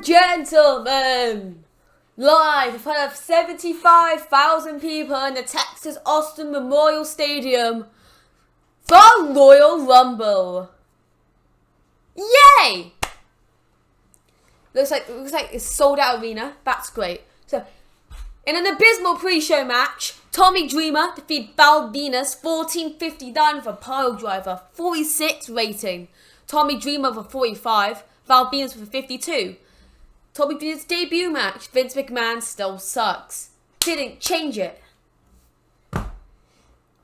and gentlemen, live in front of 75,000 people in the Texas Austin Memorial Stadium, the Royal Rumble. Yay! Looks like it's sold out arena. That's great. So, in an abysmal pre-show match, Tommy Dreamer defeated Val Venus 14:59 with a pile driver, 46 rating. Tommy Dreamer with a 45, Val Venus with a 52. Tommy Venus' debut match, Vince McMahon still sucks. Didn't change it.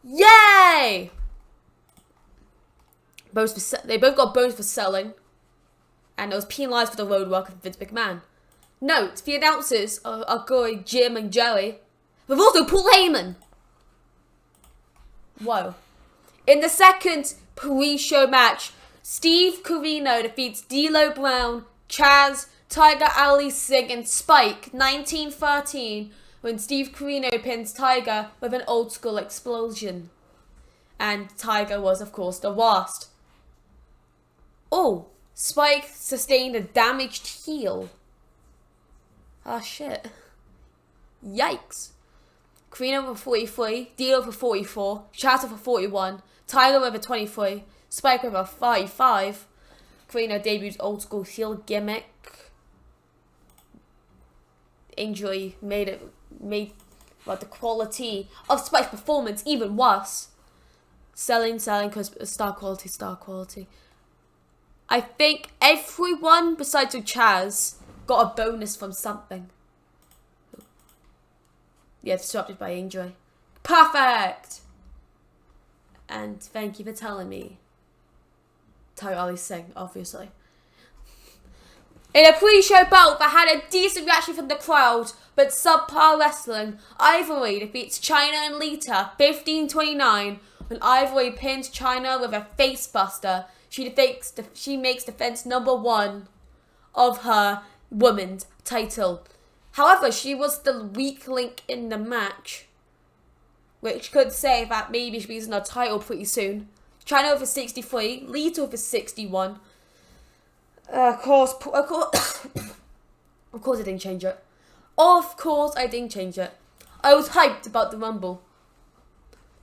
Yay! They both got bonus for selling, and it was penalised for the road work of Vince McMahon. Note, the announcers are going Jim and Jerry, but also Paul Heyman. Whoa. In the second pre-show match, Steve Corino defeats D'Lo Brown, Chaz, Tiger Ali Singh, and Spike 1913 when Steve Corino pins Tiger with an old school explosion. And Tiger was, of course, the worst. Oh, Spike sustained a damaged heel. Ah, shit. Yikes. Corino with a 43, D'Lo with a 44, Chaz with a 41, Tiger with a 23, Spike with a 35. Corino debuts old school heel gimmick. Injury made the quality of Spike's performance even worse. Selling, because star quality. I think everyone besides Chaz got a bonus from something. Yeah, disrupted by injury. Perfect! And thank you for telling me. Tiger Ali Singh, obviously. In a pre-show bout that had a decent reaction from the crowd, but subpar wrestling, Ivory defeats Chyna and Lita 15:29 when Ivory pins Chyna with a facebuster. She makes defense number 1 of her women's title. However, she was the weak link in the match, which could say that maybe she'll be losing her title pretty soon. Chyna with a 63, Lita with a 61. Of course, I didn't change it. Of course, I didn't change it. I was hyped about the Rumble.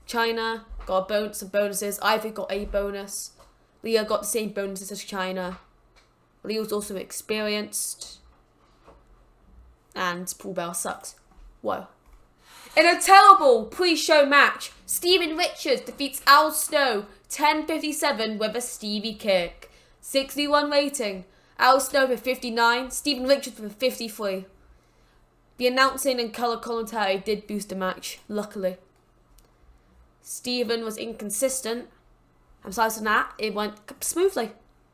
Chyna got some bonuses. Ivy got a bonus. Leah got the same bonuses as Chyna. Leah was also experienced. And Paul Bell sucks. Whoa. In a terrible pre-show match, Steven Richards defeats Al Snow 10:57 with a Stevie kick. 61 rating. Al Snow with 59, Steven Richards with 53. The announcing and colour commentary did boost the match, luckily. Steven was inconsistent. Besides that, it went smoothly.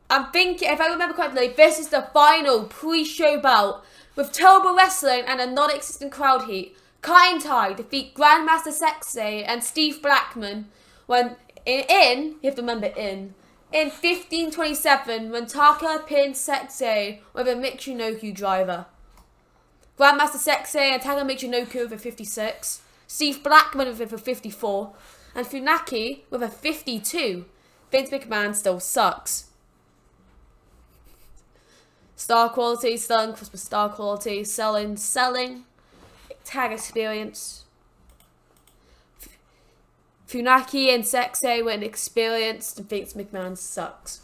I'm thinking, if I remember correctly, this is the final pre-show bout with terrible wrestling and a non-existent crowd heat. Kai and Tai defeat Grandmaster Sexay and Steve Blackman when you have to remember in 15:27 when Taka pinned Sexay with a Michinoku driver. Grandmaster Sexay and Taka Michinoku with a 56, Steve Blackman with a 54, and Funaki with a 52. Vince McMahon still sucks. Star quality, selling for star quality, selling, tag experience. Funaki and Sexay were inexperienced and Vince McMahon sucks.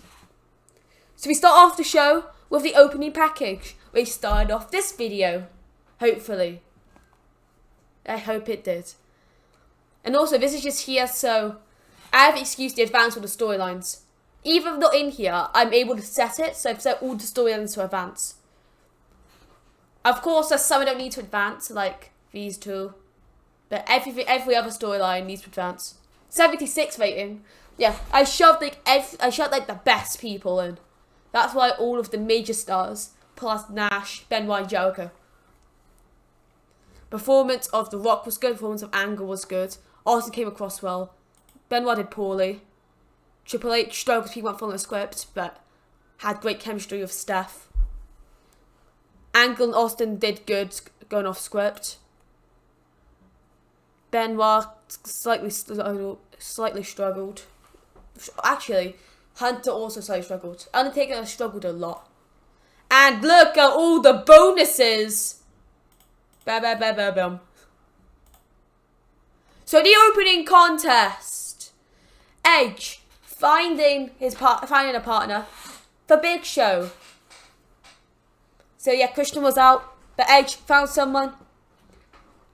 So we start off the show with the opening package. We started off this video. Hopefully. I hope it did. And also, this is just here so I have an excuse to advance all the storylines. Even if not in here, I'm able to set it, so I've set all the storylines to advance. Of course, there's some I don't need to advance, like these two. But every other storyline needs to advance. 76 rating. Yeah, I shoved the best people in. That's why all of the major stars, plus Nash, Benoit, and Jericho. Performance of The Rock was good, performance of Angle was good. Austin came across well. Benoit did poorly. Triple H struggled because he went following the script, but had great chemistry with Steph. Angle and Austin did good, going off script. Benoit slightly struggled. Actually, Hunter also slightly struggled. Undertaker struggled a lot. And look at all the bonuses. Bam, bam, bam, bam, bam. So the opening contest. Edge finding a partner for Big Show. So yeah, Christian was out, but Edge found someone.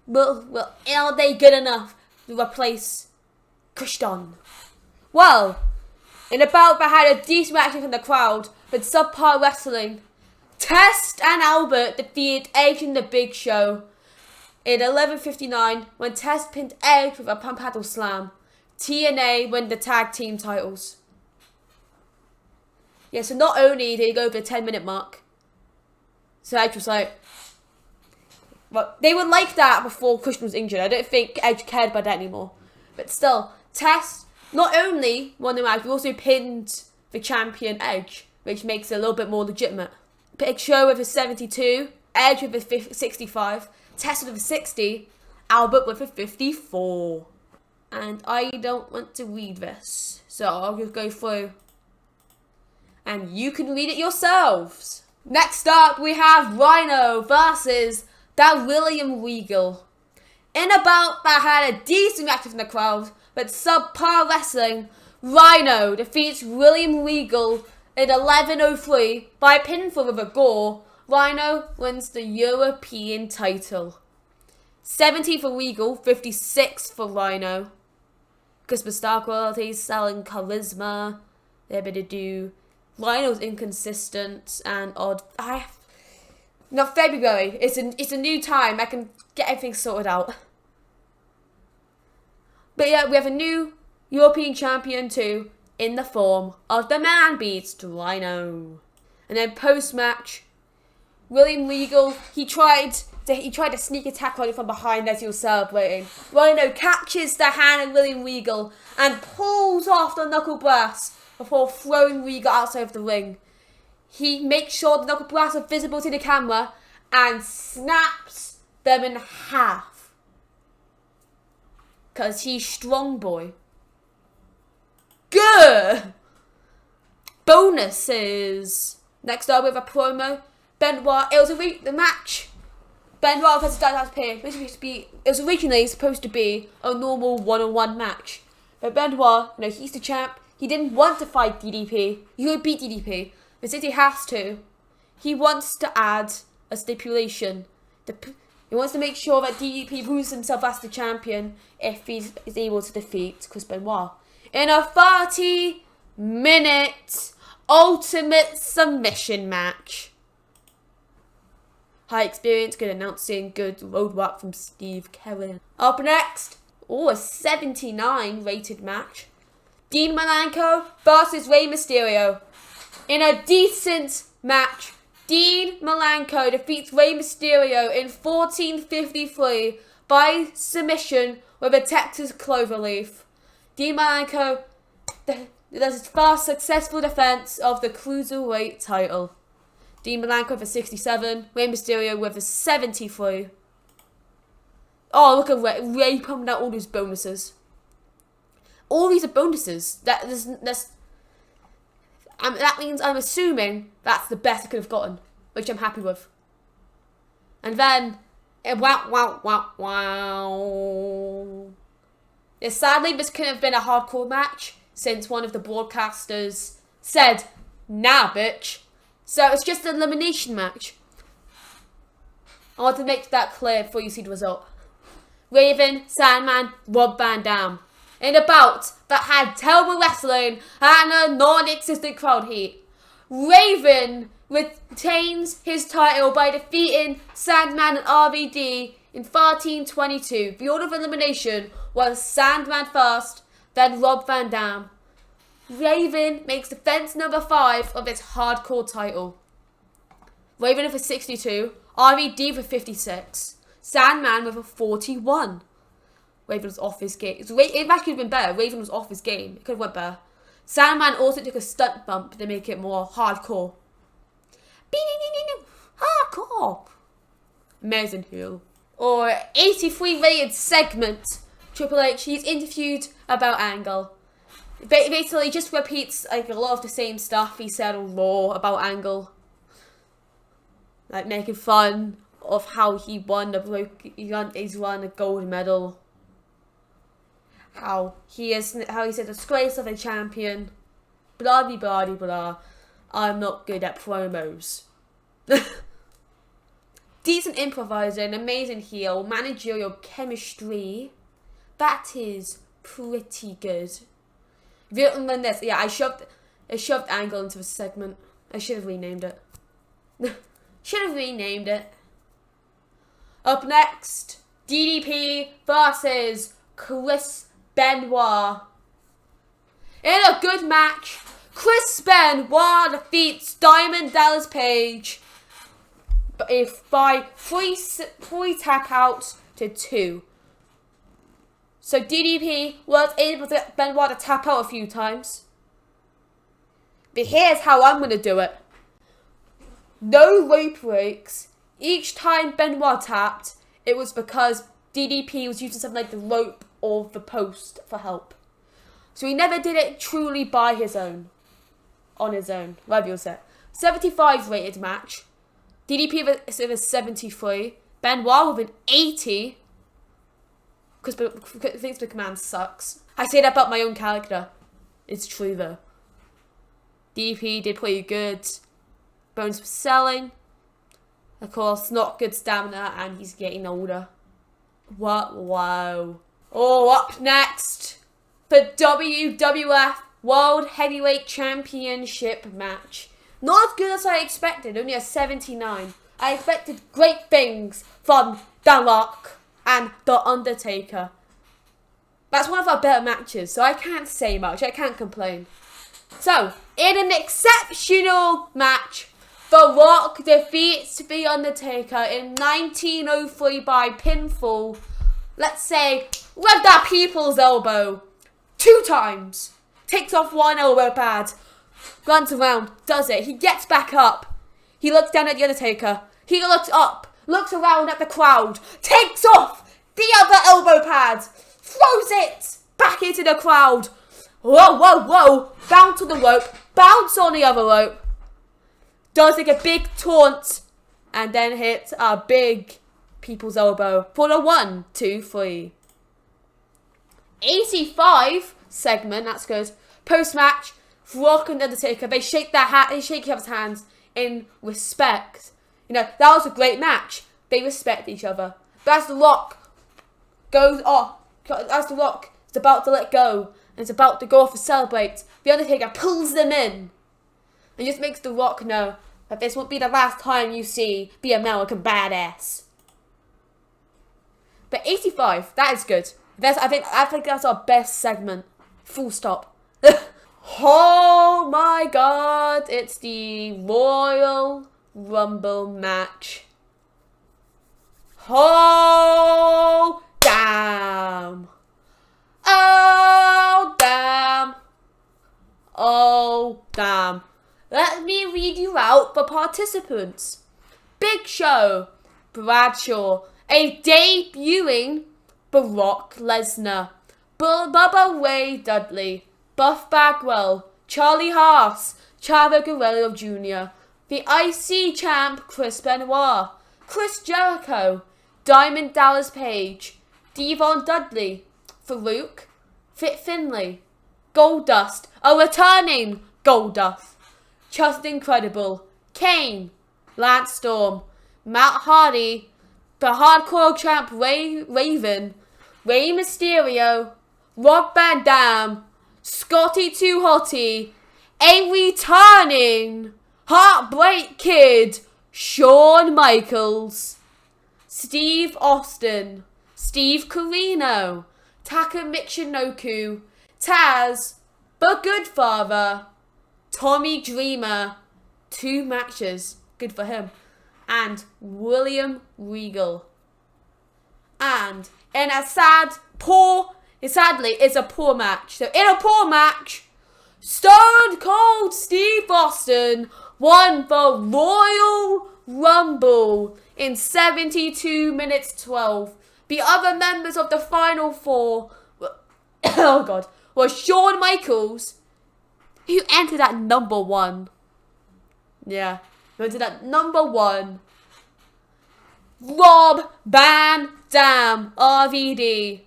Well, are they good enough to replace Christian? Well, in a bout that had a decent reaction from the crowd, with subpar wrestling, Test and Albert defeated Edge in the Big Show in 11:59 when Test pinned Edge with a pump handle slam. TNA win the tag team titles. Yeah, so not only did he go over the 10-minute mark, so Edge was like, well, they were like that before Christian was injured. I don't think Edge cared about that anymore. But still, Test not only won the match, but also pinned the champion Edge, which makes it a little bit more legitimate. Big Show with a 72, Edge with a 65, Test with a 60, Albert with a 54. And I don't want to read this, so I'll just go through. And you can read it yourselves. Next up, we have Rhino versus that William Regal. In a bout that had a decent reaction from the crowd, but subpar wrestling, Rhino defeats William Regal in 11:03 by pinfall with a gore. Rhino wins the European title. 70 for Regal, 56 for Rhino. Christmas star quality, selling charisma, they're able to do. Rhino's inconsistent and odd. Not February. It's a new time. I can get everything sorted out. But yeah, we have a new European champion too, in the form of the Man Beast, Rhino. And then post-match, William Regal, he tried to sneak attack on him from behind as he was celebrating. Rhino catches the hand of William Regal and pulls off the knuckle brass before throwing Regal outside of the ring. He makes sure the knuckle brass are visible to the camera and snaps them in half. Because he's strong boy. Good! Bonuses. Next up, we have a promo. Benoit. It was the match. Benoit versus Dallas Pierce. It was originally supposed to be a normal one-on-one match. But Benoit, he's the champ. He didn't want to fight DDP. He would beat DDP. But since he has to, he wants to add a stipulation. He wants to make sure that DDP proves himself as the champion if he is able to defeat Chris Benoit. In a 30-minute ultimate submission match. High experience, good announcing, good road work from Steve Kelly. Up next, a 79 rated match. Dean Malenko versus Rey Mysterio. In a decent match, Dean Malenko defeats Rey Mysterio in 14:53 by submission with a Texas cloverleaf. Dean Malenko does his first successful defense of the Cruiserweight title. Dean Malenko with a 67, Rey Mysterio with a 73. Oh, look at Rey. Rey pumping out all these bonuses. All these are bonuses. That means I'm assuming that's the best I could have gotten, which I'm happy with. And then, wow. Yeah, sadly, this couldn't have been a hardcore match since one of the broadcasters said, "Nah, bitch." So it's just an elimination match. I want to make that clear before you see the result. Raven, Sandman, Rob Van Dam. In a bout that had terrible wrestling and a non-existent crowd heat. Raven retains his title by defeating Sandman and RVD in 13:22. The order of elimination was Sandman first, then Rob Van Dam. Raven makes defense number 5 of its hardcore title. Raven with a 62, RVD with 56, Sandman with a 41. Raven was off his game. It actually could have been better. Raven was off his game. It could have went better. Sandman also took a stunt bump to make it more hardcore. Hardcore. Amazing heel. Or 83 rated segment. Triple H, he's interviewed about Angle. Basically, just repeats a lot of the same stuff he said on Raw about Angle. like making fun of how he won he's won a gold medal. How he's a disgrace of a champion. Blah blah blah blah. I'm not good at promos. Decent improviser, an amazing heel, managerial chemistry. That is pretty good. If you don't learn this, yeah, I shoved Angle into a segment. I should have renamed it. Up next, DDP versus Chris Benoit. In a good match, Chris Benoit defeats Diamond Dallas Page by three tap outs to 2. So DDP was able to get Benoit to tap out a few times. But here's how I'm going to do it. No rope breaks. Each time Benoit tapped, it was because DDP was using something like the rope or the post for help. So he never did it truly by his own. On his own. Whatever you say. 75 rated match. DDP with a 73. Benoit with an 80. Because Vince McMahon sucks. I say that about my own character. It's true though. DDP did pretty good. Bones was selling. Of course, not good stamina, and he's getting older. What? Wow. Oh, up next, the WWF World Heavyweight Championship match. Not as good as I expected, only a 79. I expected great things from The Rock and The Undertaker. That's one of our better matches, so I can't say much. I can't complain. So, in an exceptional match, The Rock defeats The Undertaker in 1903 by pinfall. Let's say, with the people's elbow. 2 times. Takes off one elbow pad. Runs around. Does it. He gets back up. He looks down at The Undertaker. He looks up. Looks around at the crowd. Takes off the other elbow pad. Throws it back into the crowd. Whoa, whoa, whoa. Bounce on the rope. Bounce on the other rope. Does like a big taunt. And then hits a big people's elbow for the 1, 2, 3. 85 segment. That's good. Post-match, Rock and Undertaker, they shake each other's hands in respect. You know, that was a great match. They respect each other. But as The Rock goes off, as The Rock is about to let go, and is about to go off to celebrate, The Undertaker pulls them in. And just makes The Rock know that this won't be the last time you see the American Badass. But 85, that is good. I think that's our best segment. Full stop. Oh my god, it's the Royal Rumble match. Oh, damn. Oh, damn. Oh, damn. Let me read you out the participants. Big Show, Bradshaw, a debuting Brock Lesnar, Bubba Ray Dudley, Buff Bagwell, Charlie Haas, Chavo Guerrero Jr., the IC champ Chris Benoit, Chris Jericho, Diamond Dallas Page, Devon Dudley, Farouk, Fit Finlay, Goldust, a returning Goldust, Just Incredible, Kane, Lance Storm, Matt Hardy, the Hardcore champ Raven, Rey Mysterio, Rob Van Dam, Scotty 2 Hotty, a returning Heartbreak Kid, Shawn Michaels, Steve Austin, Steve Corino, Taka Michinoku, Taz, The Good Father, Tommy Dreamer, 2 matches, good for him, and William Regal. And in a sadly, it's a poor match. So in a poor match, Stone Cold Steve Austin won the Royal Rumble in 72 minutes 12. The other members of the Final 4 were Shawn Michaels, who entered at number 1. Yeah, who entered at number 1. Rob Van Dam, RVD,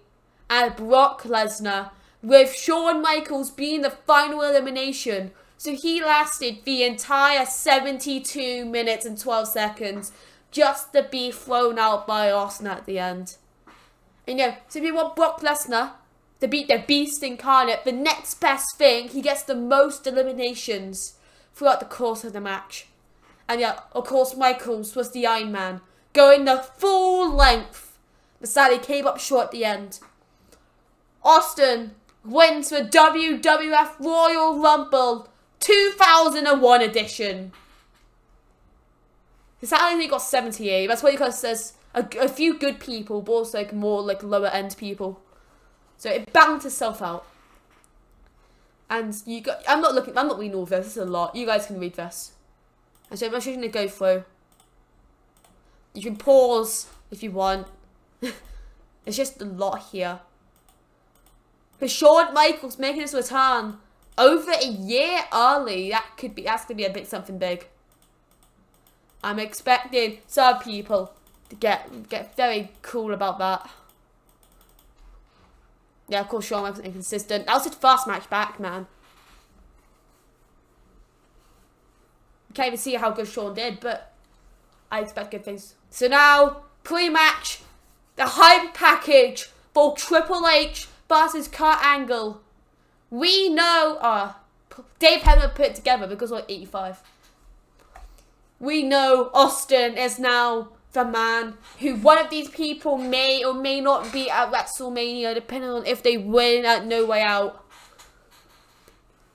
and Brock Lesnar, with Shawn Michaels being the final elimination. So he lasted the entire 72 minutes and 12 seconds just to be thrown out by Austin at the end. And so if you want Brock Lesnar to beat the Beast Incarnate, the next best thing, he gets the most eliminations throughout the course of the match. And of course, Michaels was the Iron Man, going the full length, but sadly came up short at the end. Austin wins the WWF Royal Rumble 2001 edition. Sadly, he got 78. That's what he says. A few good people, but also more lower end people. So it balanced itself out. And I'm not reading all of this. This is a lot. You guys can read this. And so I'm just going to go through. You can pause if you want. It's just a lot here. For Shawn Michaels making his return over a year early, that's gonna be a bit something big. I'm expecting some people to get very cool about that. Yeah, of course, Shawn Michaels was inconsistent. That was his first match back, man. You can't even see how good Shawn did, but I expect good things. So now, pre-match, the hype package for Triple H versus Kurt Angle. We know, Dave hadn't put it together because we're 85. We know Austin is now the man who one of these people may or may not be at WrestleMania, depending on if they win at No Way Out.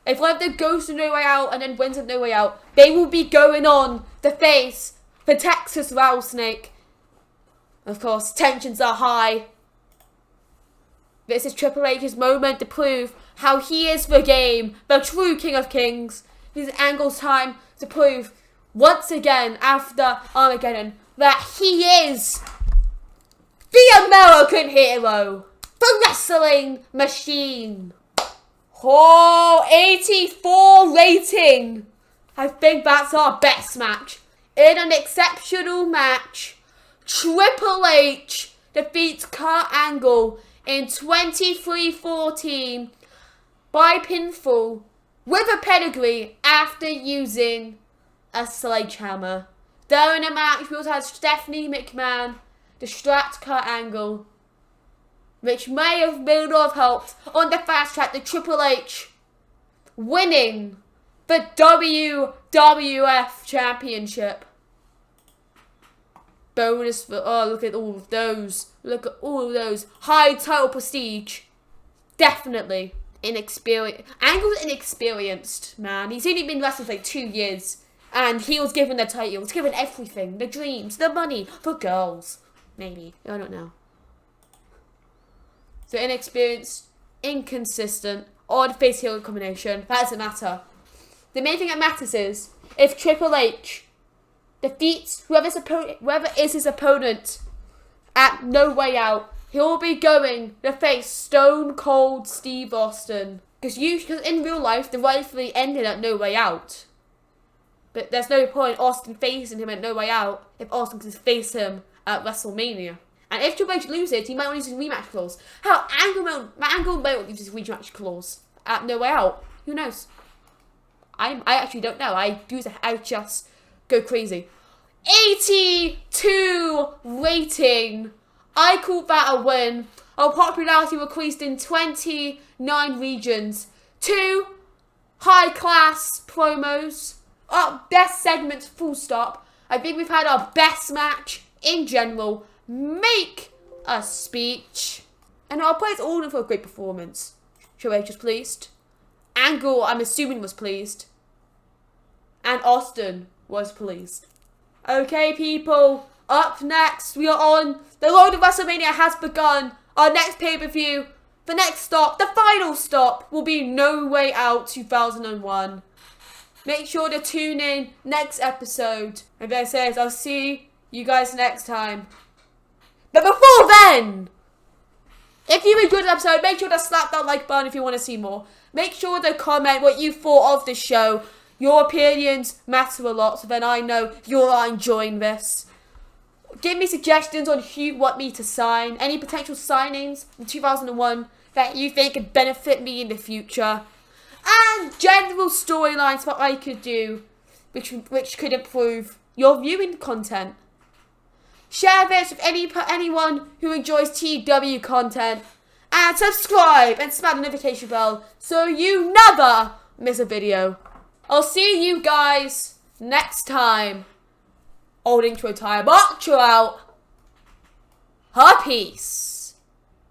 If one of them goes to No Way Out and then wins at No Way Out, they will be going on to face the Texas Rattlesnake. Of course, tensions are high. This is Triple H's moment to prove how he is the game, the true King of Kings. This is Angle's time to prove once again after Armageddon that he is the American hero, the wrestling machine. 84 rating. I think that's our best match. In an exceptional match, Triple H defeats Kurt Angle in 23-14 by pinfall with a pedigree after using a sledgehammer. During the match, we also had Stephanie McMahon distract Kurt Angle, which may have helped on the fast track to Triple H winning the WWF Championship. Bonus for, look at all of those. Look at all of those. High title prestige. Definitely inexperienced. Angle's inexperienced, man. He's only been wrestling for 2 years. And he was given the title. He was given everything. The dreams, the money, for girls. Maybe. I don't know. So inexperienced, inconsistent, odd face heel combination. That doesn't matter. The main thing that matters is if Triple H defeats whoever is his opponent at No Way Out, he'll be going to face Stone Cold Steve Austin. Because in real life, the rightfully ended at No Way Out. But there's no point Austin facing him at No Way Out if Austin can face him at WrestleMania. And if Triple H loses, he might want to use his rematch clause. Hell, Angle might use his rematch clause at No Way Out. Who knows? I actually don't know. I just go crazy. 82 rating. I call that a win. Our popularity increased in 29 regions. 2 high-class promos. Our best segments, full stop. I think we've had our best match in general. Make a speech. And our players all in for a great performance. Triple H was pleased. Angle, I'm assuming, was pleased. And Austin was pleased. Okay, people. Up next, we are on. The road to WrestleMania has begun. Our next pay-per-view, the next stop, the final stop, will be No Way Out 2001. Make sure to tune in next episode. And as I said, I'll see you guys next time. But before then, if you enjoyed the episode, make sure to slap that like button if you want to see more. Make sure to comment what you thought of the show. Your opinions matter a lot, so then I know you're enjoying this. Give me suggestions on who you want me to sign. Any potential signings in 2001 that you think could benefit me in the future. And general storylines that I could do which could improve your viewing content. Share this with anyone who enjoys TEW content. And subscribe and smash the notification bell so you never miss a video. I'll see you guys next time. Old intro time. Outro out. Her peace.